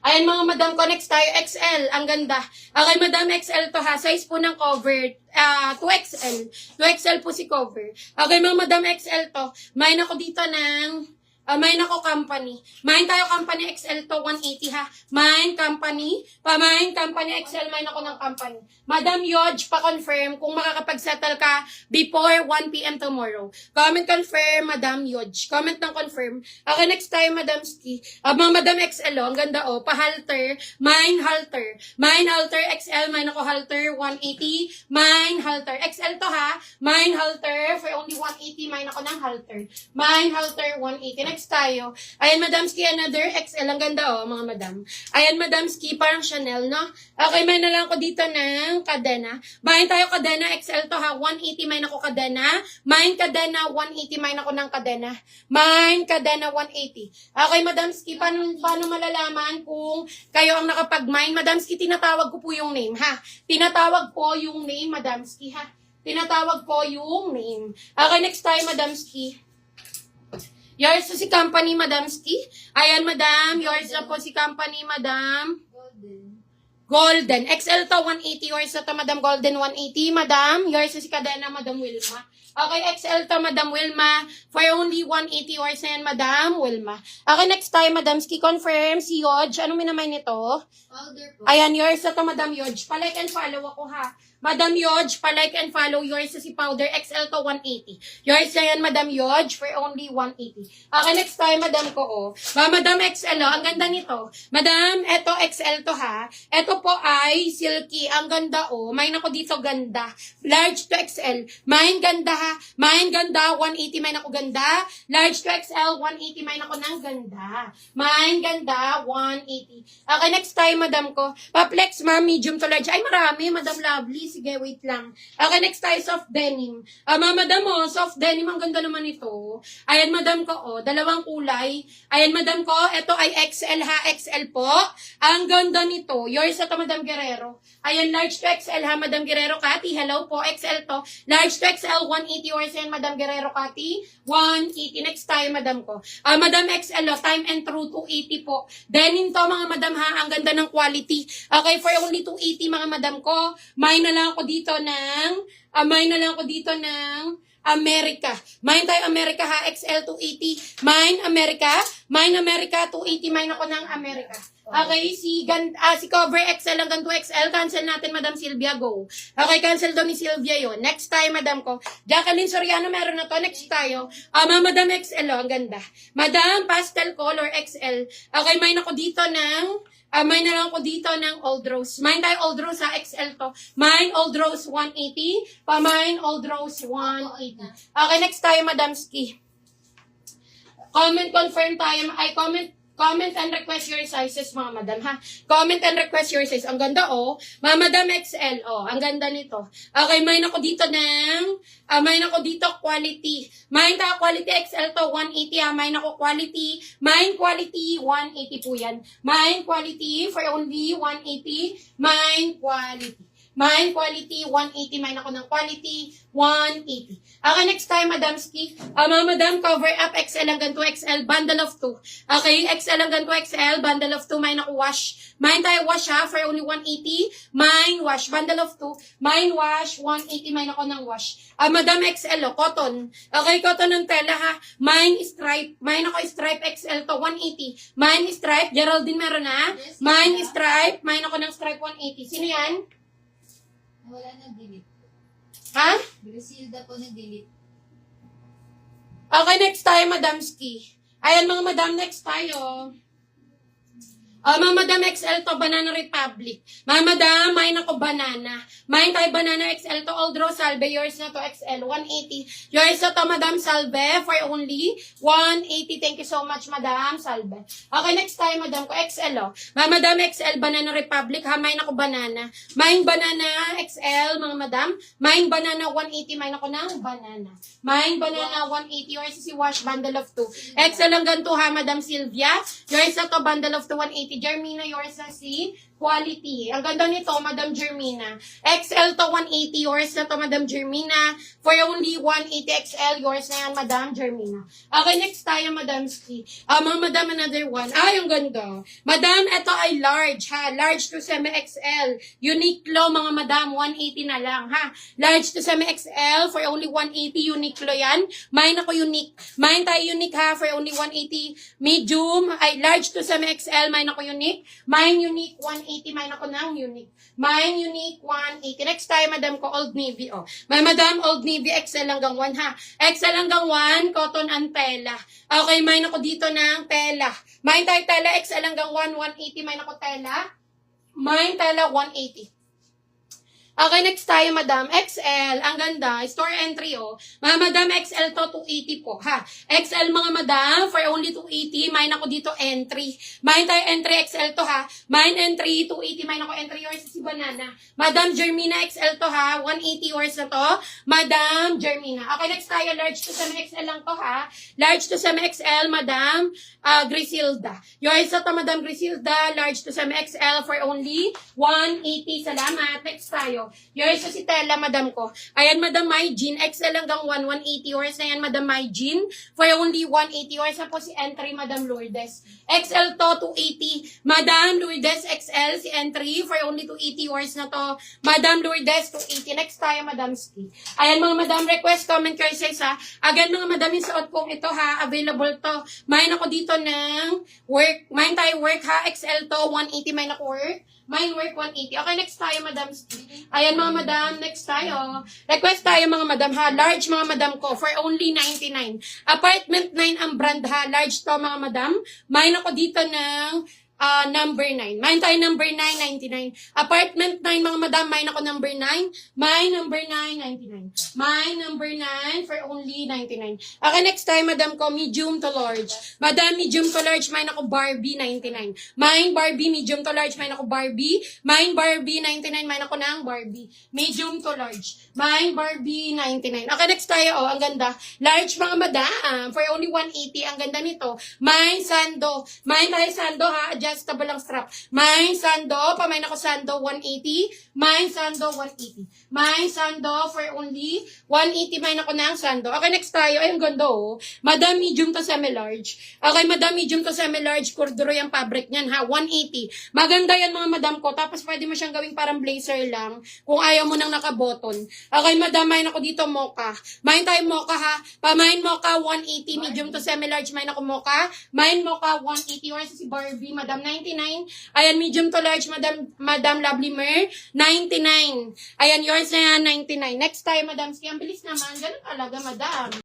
Ayan mga madam ko, next tayo, XL. Ang ganda. Okay, madam, XL to ha. Size po ng cover, 2XL. 2XL po si cover. Okay, mga madam, XL to. Main ako dito ng, main ako company. Main tayo company XL to, 180 ha. Main company XL, main ako ng company. Madam Yodge, pa-confirm kung makakapag-settle ka before 1 p.m. tomorrow. Comment confirm, Madam Yodge. Comment ng confirm. Okay, next time, Madam Ski. Mga Madam XL, ang ganda pa-halter. Mine halter. Mine halter XL, mine ako halter, 180. Mine halter. XL to ha. Mine halter, for only 180, mine ako ng halter. Mine halter, 180. Next tayo. Ayan, Madam Ski, another XL. Ang ganda mga madam. Ayan, Madam Ski, parang Chanel, no? Okay, may na lang ako dito ng kadena. Bayan tayo kadena, XL to ha. 180, may ako kadena. Mine kadena, 180, may ako ng kadena. Mine kadena, 180. Okay, Madam Ski, paano malalaman kung kayo ang nakapag-mine? Madam Ski, tinatawag ko po yung name, ha? Tinatawag po yung name, Madam Ski, ha? Tinatawag po yung name. Okay, next time, Madam Ski. Yours na si company, Madam Ski. Ayan, Madam. Yours na po si company, Madam. Golden. XL to, 180. Yours na to, Madam Golden, 180. Madam, yours na si kadena, Madam Wilma. Okay, XL to, Madam Wilma. For only 180. Yours na yan, Madam Wilma. Okay, next time, Madam Ski. Confirm. Si Yodge. Anong minamay nito? Ayan, yours na to, Madam Yodge. Pa-like and follow ako, ha. Madam Yodge, pa-like and follow. Yours na si Powder. XL to, 180. Yours na yan, Madam Yodge, for only 180. Okay, next time, Madam ko, Madam XL, ang ganda nito. Madam, eto XL to, ha. Eto po ay silky. Ang ganda, May nako dito, ganda. Large to XL. Main ganda, ha. Main ganda, 180. Main ako ganda. Large to XL, 180. Main ako ng ganda. Main ganda, 180. Okay, next time, Madam ko. Pa-flex, ma'am, medium to large. Ay, marami, Madam Lovely. Sige, wait lang. Okay, next tayo, soft denim. Madam, soft denim, ang ganda naman ito. Ayan, Madam ko, dalawang kulay. Ayan, Madam ko, ito ay XL ha, XL po. Ang ganda nito. Yours na to, Madam Guerrero. Ayan, large to XL ha, Madam Guerrero Cathy. Hello po, XL to. Large to XL, 180. Yours yan, Madam Guerrero Cathy. 180. Next tayo, Madam ko. Madam XL, time and true, 280 po. Denim to, mga Madam ha, ang ganda ng quality. Okay, for only 280, mga Madam ko. May na lang ako dito ng America. Mine tayo America ha, XL 280. Mine America 280. Mine ako ng America. Okay, si cover XL hanggang 2XL, cancel natin, Madam Sylvia, go. Okay, cancel daw ni Sylvia yon. Next time, Madam ko. Jacqueline Soriano, meron na to. Next tayo. Madam XL, ang ganda. Madam, pastel color XL. Okay, mine ako dito ng mine na lang ako dito ng Old Rose. Mine tayo Old Rose ha, XL to. Mine Old Rose 180. Mine Old Rose 180. Okay, next tayo, Madam Ski. Comment confirm tayo. Comment and request your sizes, mga madam, ha? Comment and request your size. Ang ganda, Mga madam XL, ang ganda nito. Okay, mine ako dito quality. Mine tayo quality XL to, 180, ha? Mine ako quality. Mine quality, 180 po yan. Mine quality for only 180. Mine quality. Mine quality, 180. Mine ako ng quality, 180. Okay, next time, Madam Ski. Madam, cover up XL hanggang 2XL, bundle of 2. Okay, XL hanggang 2XL, bundle of 2. Mine ako wash. Mine tayo wash ha, for only 180. Mine wash, bundle of 2. Mine wash, 180. Mine ako ng wash. Madam XL, cotton. Okay, cotton ng tela ha. Mine stripe. Mine ako stripe XL to, 180. Mine stripe, Geraldine meron na. Mine stripe. Mine ako ng stripe, 180. Sino yan? Wala nag-delete. Ha? Griselda po nag-delete. Okay, next tayo, Madam Ski. Ayan, mga madam, next tayo. Mga madam, XL to, Banana Republic. Mga madam, mine ako banana. Mine tayo banana XL to, Old Rose Salve. Yours na to, XL, 180. Yours na to, Madam Salve, for only 180. Thank you so much, Madam Salve. Okay, next tayo, Madam ko, XL, Mga madam, XL, Banana Republic, ha? Mine ako banana. Mine banana XL, mga madam. Mine banana, 180. Mine ako ng banana. Mine banana, 180. Yours si Wash, bundle of 2. XL hanggang 2, ha, Madam Sylvia. Yours na to, bundle of 2, 180. Jermina, yours na si quality. Ang ganda nito, Madam Jermina. XL to 180, yours na to, Madam Jermina. For only 180 XL, yours na yan, Madam Jermina. Okay, next tayo, Madam Ski. Mga Madam, another one. Ay, ang ganda. Madam, ito ay large, ha? Large to semi-XL. Uniqlo, mga Madam, 180 na lang, ha? Large to semi-XL, for only 180, Uniqlo yan. Mine ako unique. Mine tayo unique, ha? For only 180. Medium, ay large to semi-XL, mine ako unique. Mine unique, 180, mine ako ng unique. Mine unique, 180. Next tayo, Madam ko, Old Navy, oh. May Madam, Old Navy, XL hanggang 1, ha? XL hanggang 1, cotton and tela. Okay, mine ako dito ng tela. Mine tayo tela, XL hanggang 1, 180, mine ako tela. Mine tela, 180. Okay, next tayo, Madam. XL. Ang ganda. Store entry, oh. Mga Madam, XL to 280 po, ha? XL, mga Madam, for only 280. Mine ako dito, entry. Mine tayo, entry, XL to, ha? Mine, entry, 280. Mine ako, entry, yours si Banana. Madam Jermina, XL to, ha? 180 yours na to. Madam Jermina. Okay, next tayo, large to semi-XL lang to, ha? Large to semi-XL, Madam Griselda. Yours na to, Madam Griselda. Large to semi-XL for only 180. Salamat. Next tayo. Yours na si Tela, Madam ko. Ayan, Madam My Jean. XL hanggang 1, 180. Yours na yan, Madam My Jean. For only 180. Yours na po si Entry, Madam Lourdes. XL to 280. Madam Lourdes XL, si Entry. For only 280. Yours na to. Madam Lourdes, 280. Next tayo, Madam Ski. Ayan, mga Madam, request, comment kayo sa isa. Again, mga Madam, yung suot kong ito, ha. Available to. Mine ako dito ng work. Mine tayo work, ha. XL to 180. Mine ako work. Mine work 180. Okay, next tayo, Madam. Ayan, mga Madam. Next tayo. Request tayo, mga Madam, ha. Large, mga Madam ko, for only 99. Apartment 9 ang brand, ha. Large to, mga Madam. Mine ako dito ng number 9. Mine tayo number 9, 99. Apartment 9, mga Madam. Mine ako number 9. Mine number 9, 99. Mine number 9 for only 99. Okay, next time, Madam ko, medium to large. Madam, medium to large. Mine ako Barbie, 99. Mine Barbie, medium to large. Mine ako Barbie. Mine Barbie, 99. Mine ako ng Barbie. Medium to large. Mine Barbie, 99. Okay, next tayo. Oh, ang ganda. Large, mga Madam. For only 180. Ang ganda nito. Mine Sando. Mine tayo Sando, ha. Adjustable ang strap. Mine Sando. Pamain ako Sando, 180. Mine Sando, 180. Mine Sando for only 180. Mine ako ng Sando. Okay, next tayo. Ay, ang ganda, oh. Madam, medium to semi-large. Okay, Madam, medium to semi-large. Corduroy ang fabric niyan, ha. 180. Maganda yan, mga Madam ko. Tapos, pwede mo siyang gawing parang blazer lang. Kung ayaw mo nang naka-button. Okay, Madam, mine ako dito, mocha. Mine tayo mocha, ha. Pamain mocha, 180. Medium to semi-large. Mine ako mocha. Mine mocha, 180. Or si Barbie, Madam, 99. Ayan, medium to large, Madam Lovely Mer, 99. Ayan, yours na yan, 99. Next time, Madam Ski, ang bilis naman. Ganun talaga, Madam.